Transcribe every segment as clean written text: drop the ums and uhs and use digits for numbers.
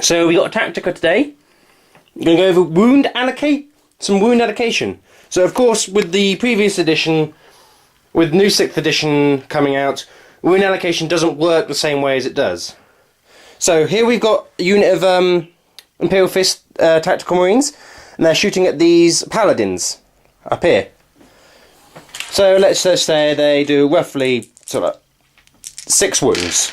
So we got a Tactica today. We're going to go over some wound allocation. So of course, with the previous edition, with new 6th edition coming out, wound allocation doesn't work the same way as it does. So here we've got a unit of Imperial Fist Tactical Marines, and they're shooting at these Paladins up here. So let's just say they do roughly sort of 6 wounds.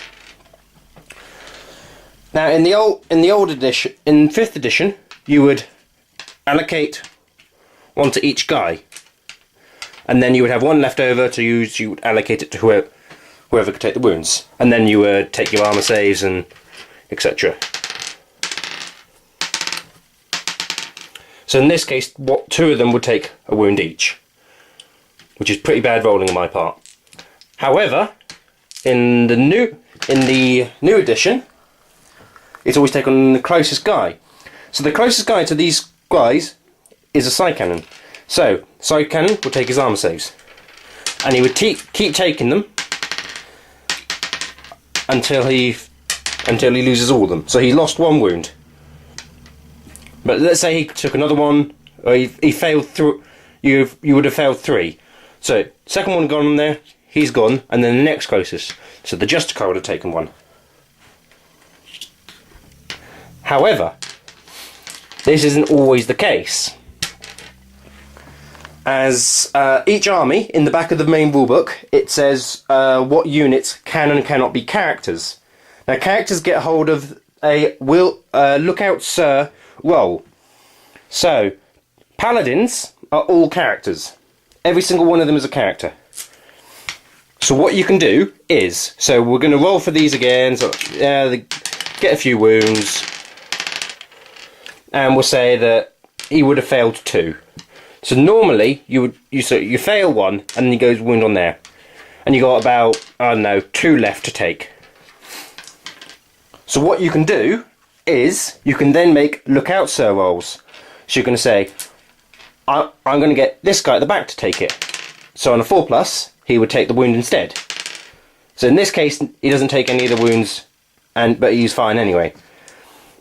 Now in the old edition, in 5th edition, you would allocate one to each guy, and then you would have one left over to use. You would allocate it to whoever could take the wounds, and then you would take your armor saves and etc. So in this case, 2 of them would take a wound each, which is pretty bad rolling on my part. However, in the new edition, it's always taken the closest guy. So the closest guy to these guys is a side cannon. So side cannon will take his armor saves, and he would keep taking them until he loses all of them. So he lost 1 wound. But let's say he took another one, or he failed through. You would have failed 3. So second one gone there, he's gone, and then the next closest. So the Justicar would have taken 1. However, this isn't always the case, as each army, in the back of the main rulebook, it says what units can and cannot be characters. Now, characters get hold of a look out sir roll. So, Paladins are all characters. Every single one of them is a character. So what you can do is, so we're going to roll for these again, so they get a few wounds, and we'll say that he would have failed 2. So normally you fail 1, and then he goes wound on there, and you got about, I don't know, 2 left to take. So what you can do is you can then make lookout sir rolls. So you're going to say, I'm going to get this guy at the back to take it. So on a 4+, he would take the wound instead. So in this case, he doesn't take any of the wounds, but he's fine anyway.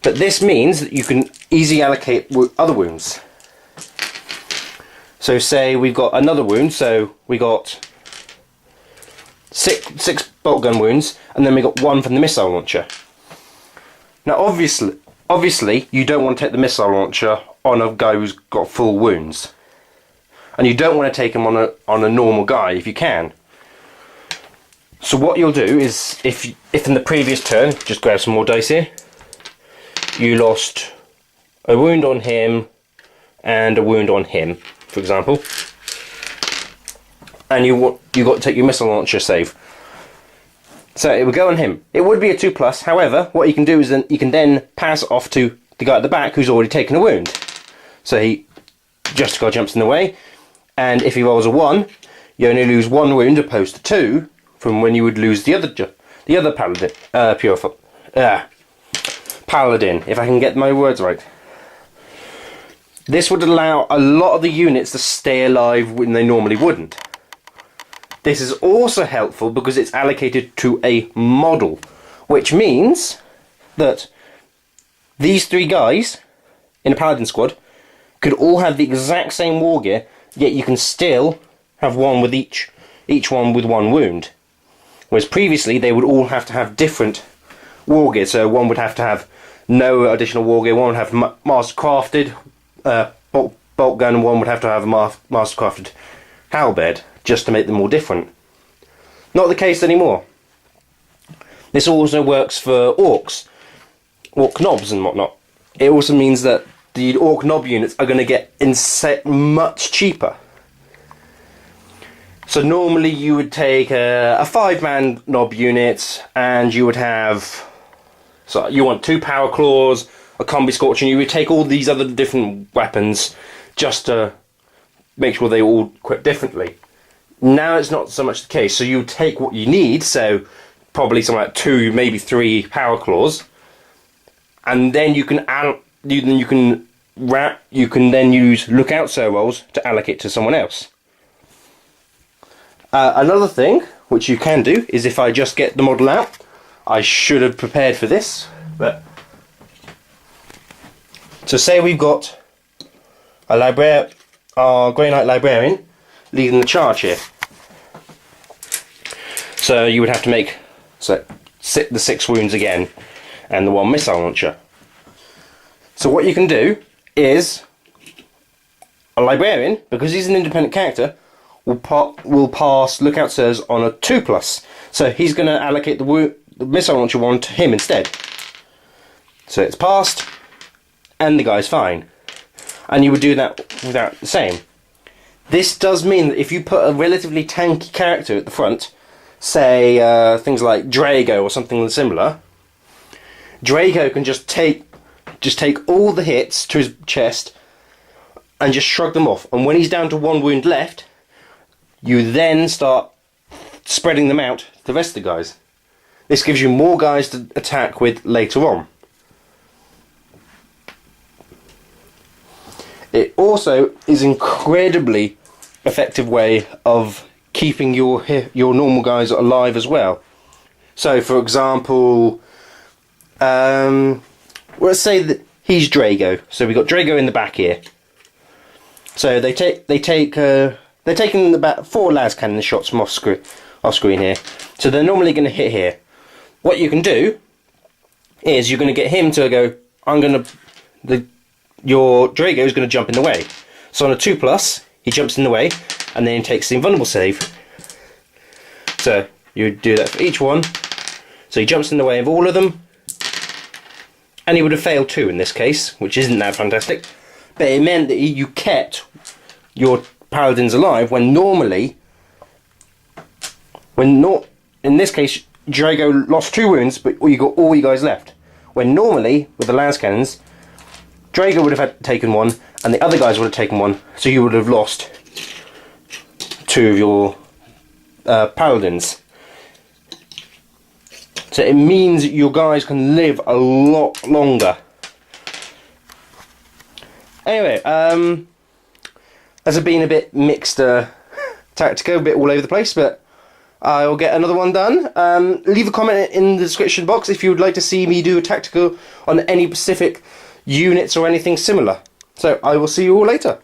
But this means that you can easily allocate other wounds. So say we've got another wound, so we got 6 bolt gun wounds, and then we got 1 from the missile launcher. Now obviously you don't want to take the missile launcher on a guy who's got full wounds, and you don't want to take him on a normal guy if you can. So what you'll do is, if in the previous turn, just grab some more dice here, you lost a wound on him and a wound on him, for example, and you got to take your missile launcher save. So it would go on him. It would be a 2+. However, what you can do is then you can pass it off to the guy at the back who's already taken a wound. So he Justicar jumps in the way, and if he rolls a 1, you only lose 1 wound opposed to 2 from when you would lose the other Paladin. Paladin, if I can get my words right. This would allow a lot of the units to stay alive when they normally wouldn't. This is also helpful because it's allocated to a model, which means that these 3 guys in a Paladin squad could all have the exact same war gear, yet you can still have one with each one with 1 wound. Whereas previously they would all have to have different war gear, so one would have to have no additional war gear, one would have mastercrafted bolt gun, and one would have to have a mastercrafted halberd, just to make them all different. Not the case anymore. This also works for orc knobs and whatnot. It also means that the orc knob units are going to get much cheaper. So normally you would take a 5-man knob unit, and you would have, so you want 2 power claws, a combi scorch, and you would take all these other different weapons just to make sure they all equip differently. Now it's not so much the case. So you take what you need, so probably something like 2, maybe 3 power claws, and then you can then use lookout sir rolls to allocate to someone else. Another thing which you can do is, if I just get the model out, I should have prepared for this, but So say we've got our Grey Knight Librarian leading the charge here. So you would have to make the 6 wounds again and the 1 missile launcher. So what you can do is a Librarian, because he's an independent character, will pass Lookout Sirs on a 2+. So he's going to allocate the missile launcher one to him instead. So it's passed, and the guy's fine. And you would do that without the same. This does mean that if you put a relatively tanky character at the front, say things like Drago or something similar, Drago can just take all the hits to his chest and just shrug them off. And when he's down to 1 wound left, you then start spreading them out to the rest of the guys. This gives you more guys to attack with later on. It also is an incredibly effective way of keeping your normal guys alive as well. So, for example, let's say that he's Drago. So we've got Drago in the back here. So they're taking about 4 las cannon shots from off screen here. So they're normally going to hit here. What you can do is you're going to get him to go. Your Drago is going to jump in the way. So on a 2+, he jumps in the way, and then takes the invulnerable save. So you do that for each one. So he jumps in the way of all of them, and he would have failed 2 in this case, which isn't that fantastic. But it meant that you kept your paladins alive when normally, in this case, Drago lost 2 wounds, but you got all you guys left. When normally, with the las cannons, Drago would have taken 1, and the other guys would have taken 1, so you would have lost 2 of your paladins. So it means that your guys can live a lot longer. Anyway, has been a bit mixed Tactica, a bit all over the place, but I'll get another one done. Leave a comment in the description box if you would like to see me do a Tactica on any specific units or anything similar. So I will see you all later.